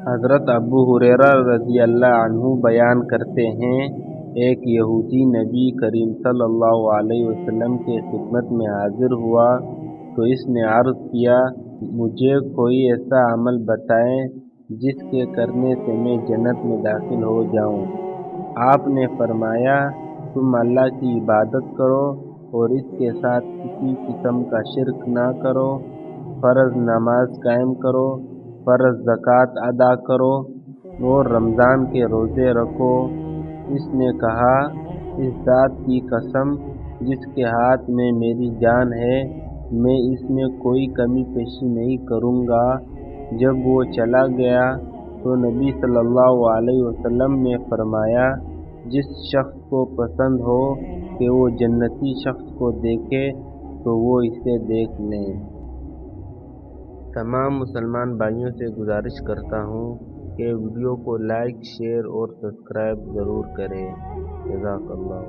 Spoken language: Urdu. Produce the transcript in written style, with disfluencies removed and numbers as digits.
حضرت ابو ہریرہ رضی اللہ عنہ بیان کرتے ہیں، ایک یہودی نبی کریم صلی اللہ علیہ وسلم کی خدمت میں حاضر ہوا تو اس نے عرض کیا، مجھے کوئی ایسا عمل بتائیں جس کے کرنے سے میں جنت میں داخل ہو جاؤں۔ آپ نے فرمایا، تم اللہ کی عبادت کرو اور اس کے ساتھ کسی قسم کا شرک نہ کرو، فرض نماز قائم کرو، فرض زکوٰۃ ادا کرو اور رمضان کے روزے رکھو۔ اس نے کہا، اس ذات کی قسم جس کے ہاتھ میں میری جان ہے، میں اس میں کوئی کمی پیشی نہیں کروں گا۔ جب وہ چلا گیا تو نبی صلی اللہ علیہ وسلم نے فرمایا، جس شخص کو پسند ہو کہ وہ جنتی شخص کو دیکھے تو وہ اسے دیکھ لیں۔ تمام مسلمان بھائیوں سے گزارش کرتا ہوں کہ ویڈیو کو لائک، شیئر اور سبسکرائب ضرور کریں۔ جزاک اللہ۔